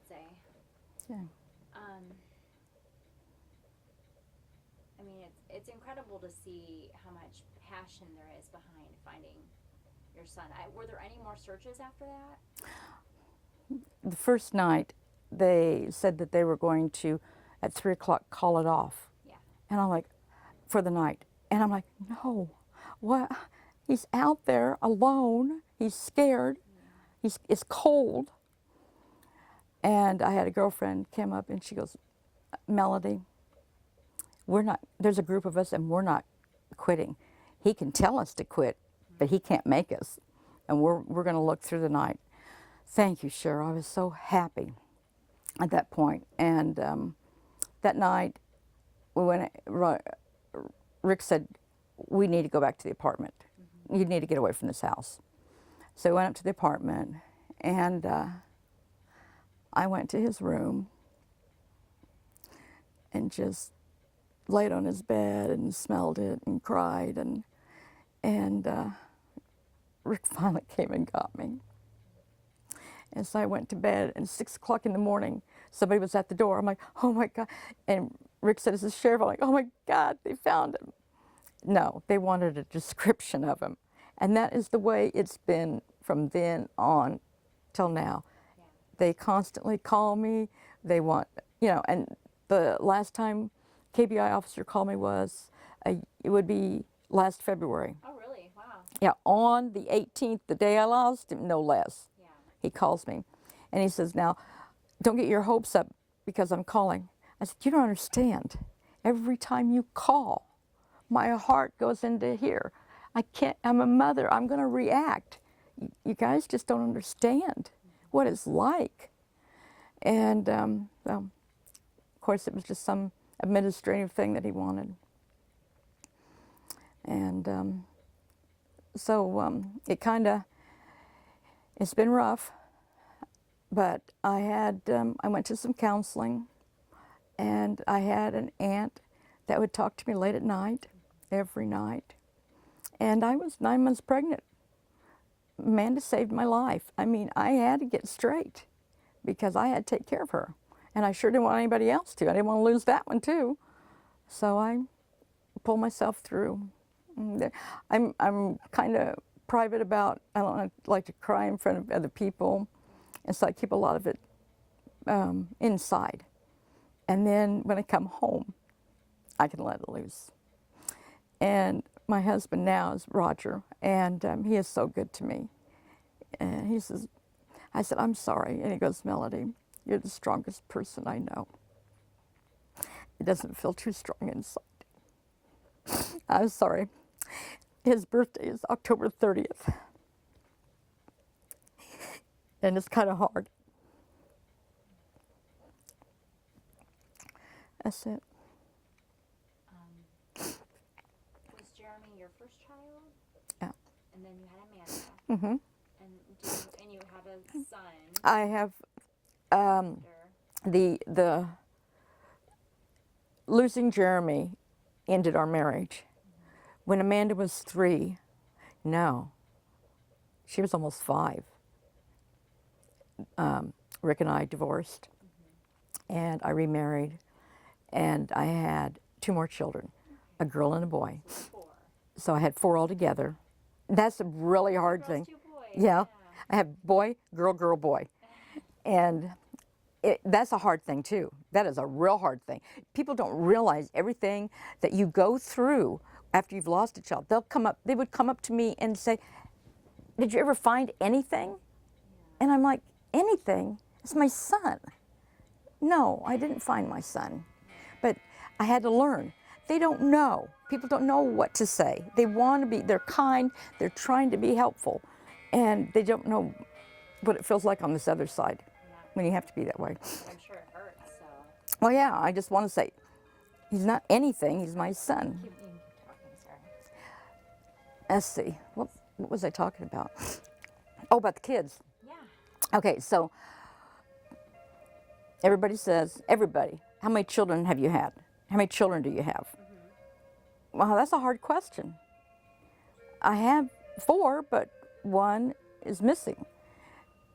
say. Yeah. I mean, it's incredible to see how much passion there is behind finding your son. Were there any more searches after that? The first night, they said that they were going to, at 3 o'clock, call it off. Yeah. And I'm like, for the night. And I'm like, no, what? He's out there alone. He's scared. It's cold. And I had a girlfriend came up and she goes, Melody, there's a group of us and we're not quitting. He can tell us to quit, but he can't make us. And we're going to look through the night. Thank you, Cheryl. I was so happy at that point. And that night, Rick said, we need to go back to the apartment. You need to get away from this house. So we went up to the apartment, and I went to his room and just laid on his bed and smelled it and cried. And Rick finally came and got me. And so I went to bed, and 6 o'clock in the morning, somebody was at the door. I'm like, oh my God. And Rick said, is this sheriff? I'm like, oh my God, they found him. No, they wanted a description of him. And that is the way it's been from then on till now. Yeah. They constantly call me. They want, and the last time KBI officer called me was, it would be last February. Oh, really? Wow. Yeah, on the 18th, the day I lost him, no less. Yeah. He calls me and he says, now, don't get your hopes up because I'm calling. I said, you don't understand. Every time you call, my heart goes into here. I can't, I'm a mother, I'm gonna react. You guys just don't understand what it's like. And well, of course it was just some administrative thing that he wanted. And so it's been rough, but I went to some counseling, and I had an aunt that would talk to me late at night, every night. And I was 9 months pregnant. Amanda saved my life. I mean, I had to get straight because I had to take care of her. And I sure didn't want anybody else to. I didn't want to lose that one too. So I pulled myself through. I'm kind of private about, I don't like to cry in front of other people. And so I keep a lot of it inside. And then when I come home, I can let it loose. And my husband now is Roger, and he is so good to me. And he says, I said, I'm sorry. And he goes, Melody, you're the strongest person I know. It doesn't feel too strong inside. I'm sorry. His birthday is October 30th. And it's kind of hard. That's it. Was Jeremy your first child? Yeah. And then you had Amanda. Mm-hmm. And you have a son. I have the losing Jeremy ended our marriage. When Amanda was 3, no, she was almost 5. Rick and I divorced, and I remarried, and I had 2 more children, a girl and a boy. 4. So I had 4 altogether. That's a really hard thing. 2 boys. Yeah, I have boy, girl, boy, and that's a hard thing too. That is a real hard thing. People don't realize everything that you go through after you've lost a child. They would come up to me and say, did you ever find anything? And I'm like, anything? It's my son. No, I didn't find my son. But I had to learn. They don't know. People don't know what to say. They want to be, they're kind, they're trying to be helpful, and they don't know what it feels like on this other side when you have to be that way. I'm sure it hurts, so. Well, yeah, I just want to say, he's not anything, he's my son. Keep talking, sorry. Let's see, what was I talking about? Oh, about the kids. Yeah. Okay, so everybody, how many children have you had? How many children do you have? Mm-hmm. Well, that's a hard question. I have 4, but 1 is missing.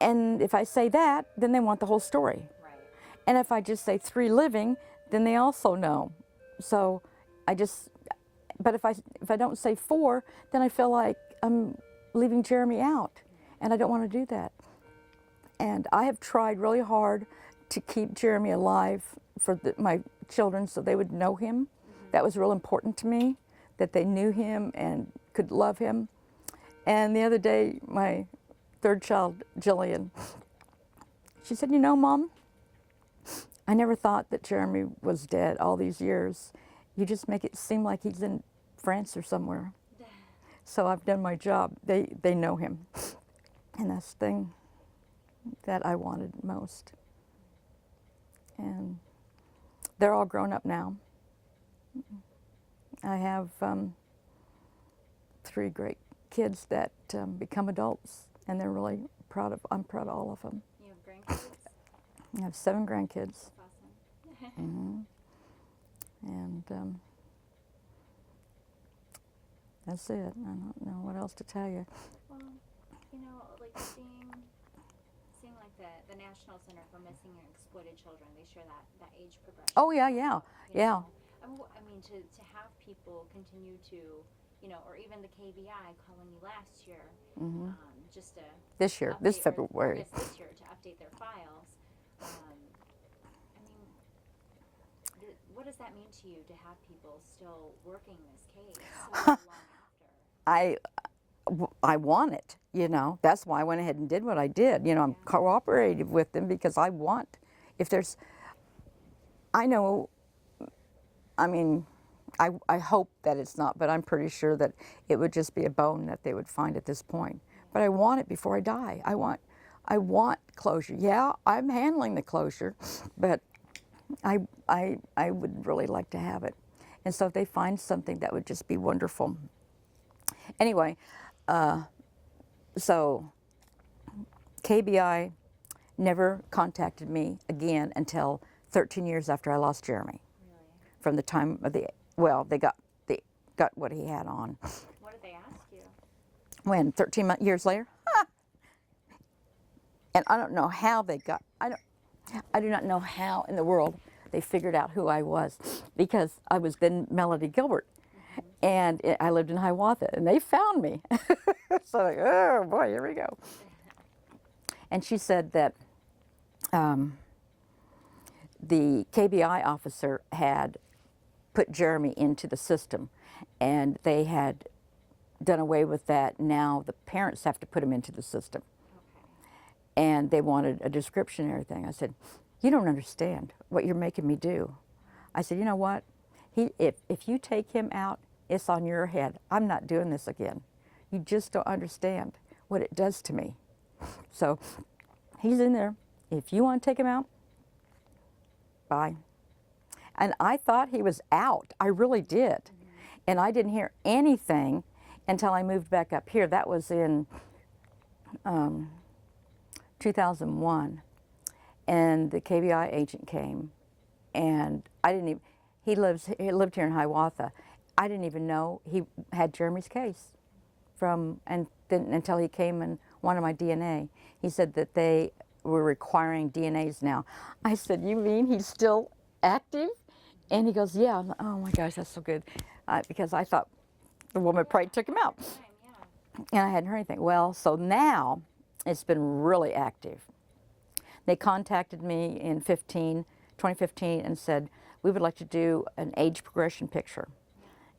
And if I say that, then they want the whole story. And if I just say 3 living, then they also know. So but if I don't say 4, then I feel like I'm leaving Jeremy out, and I don't want to do that. And I have tried really hard to keep Jeremy alive for my children so they would know him. That was real important to me, that they knew him and could love him. And the other day, my 3rd child, Jillian, she said, you know, Mom, I never thought that Jeremy was dead all these years. You just make it seem like he's in France or somewhere. So I've done my job. They know him. And that's the thing that I wanted most. And they're all grown up now. I have 3 great kids that become adults, and they're really I'm proud of all of them. You have grandkids? I have 7 grandkids. That's awesome. Mm-hmm. And that's it. I don't know what else to tell you. Well, you know, like seeing like the National Center for Missing and Exploited Children, they share that age progression. Oh yeah, yeah, yeah. I mean, to have people continue to, you know, or even the KBI calling you last year, Mm-hmm. just to This year, update, this or February. this year to update their files. I mean, what does that mean to you to have people still working this case so long after? I want it, you know. That's why I went ahead and did what I did. You know, I'm cooperative with them because I want, I know, I mean, I hope that it's not, but I'm pretty sure that it would just be a bone that they would find at this point. But I want it before I die. I want closure. Yeah, I'm handling the closure, but I would really like to have it. And so if they find something, that would just be wonderful. Anyway, so KBI never contacted me again until 13 years after I lost Jeremy. Really? From the time of they got what he had on. What did they ask you? When 13 years later, and I don't know how they got. I do not know how in the world they figured out who I was, because I was then Melody Gilbert. And I lived in Hiawatha, and they found me. So, like, oh boy, here we go. And she said that the KBI officer had put Jeremy into the system, and they had done away with that. Now the parents have to put him into the system. Okay. And they wanted a description and everything. I said, you don't understand what you're making me do. I said, you know what? If you take him out, it's on your head. I'm not doing this again. You just don't understand what it does to me. So he's in there. If you want to take him out, bye. And I thought he was out. I really did. And I didn't hear anything until I moved back up here. That was in 2001. And the KBI agent came, and I didn't even, he lived here in Hiawatha. I didn't even know he had Jeremy's case until he came and wanted my DNA. He said that they were requiring DNAs now. I said, you mean he's still active? And he goes, yeah. I'm like, oh my gosh, that's so good. Because I thought the woman probably took him out. And I hadn't heard anything. Well, so now it's been really active. They contacted me in 2015 and said, we would like to do an age progression picture,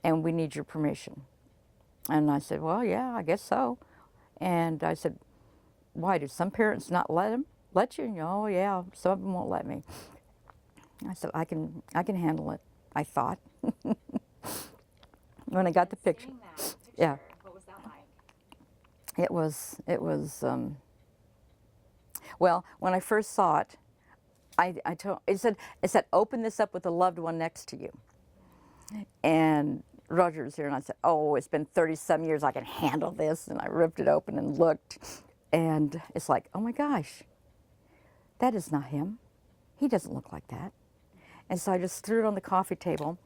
and we need your permission. And I said, well, yeah, I guess so. And I said, why, do some parents not let you? Oh yeah, some of them won't let me. I said, I can handle it, I thought. When I got the picture. Seeing that picture, Yeah. What was that like? It was, well, when I first saw it, it said, open this up with a loved one next to you. And Roger was here, and I said, oh, it's been 30-some years, I can handle this. And I ripped it open and looked, and it's like, oh my gosh, that is not him. He doesn't look like that. And so I just threw it on the coffee table,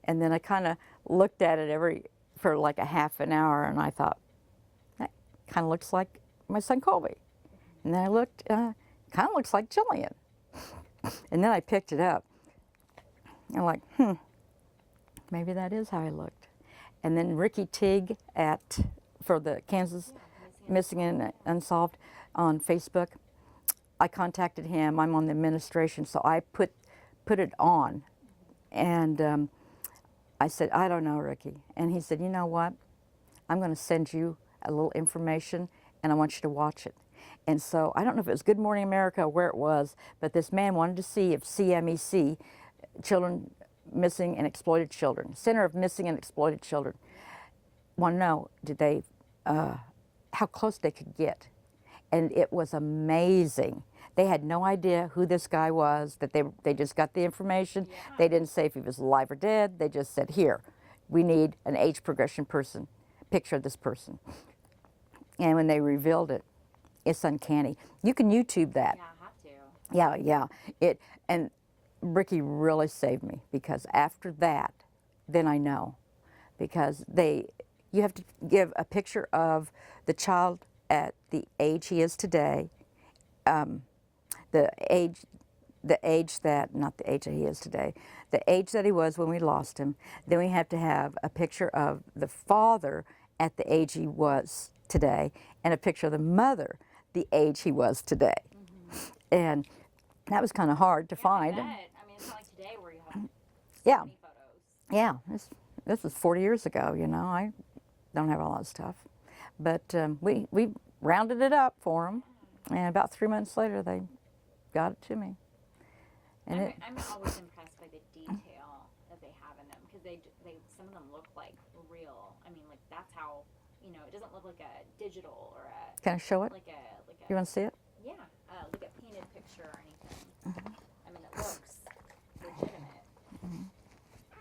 and then I kind of looked at it for like a half an hour, and I thought, that kind of looks like my son Colby. And then I looked, kind of looks like Jillian. And then I picked it up. And I'm like, maybe that is how I looked. And then Ricky Teague for the Kansas Missing and Unsolved on Facebook, I contacted him. I'm on the administration, so I put it on. And I said, I don't know, Ricky. And he said, you know what? I'm going to send you a little information, and I want you to watch it. And so I don't know if it was Good Morning America or where it was, but this man wanted to see if CMEC, Children Missing and Exploited Children, Center of Missing and Exploited Children, want to know how close they could get. And it was amazing. They had no idea who this guy was, that they just got the information. Yeah. They didn't say if he was alive or dead. They just said, here, we need an age progression picture of this person. And when they revealed it, it's uncanny. You can YouTube that. Yeah, I have to. Yeah. And Ricky really saved me, because after that, then I know. Because you have to give a picture of the child at the age he is today, the age that he was when we lost him. Then we have to have a picture of the father at the age he was today, and a picture of the mother the age he was today. And that was kind of hard to find. I bet. I mean, it's not like today where you have Yeah. many photos. Yeah, this was 40 years ago, you know. I don't have all that stuff. But we rounded it up for them, and about 3 months later, they got it to me. And I'm always impressed by the detail that they have in them, because they some of them look like real. I mean, like, that's how, you know, it doesn't look like a digital or a can I show it? like a You want to see it? yeah, like a painted picture or anything.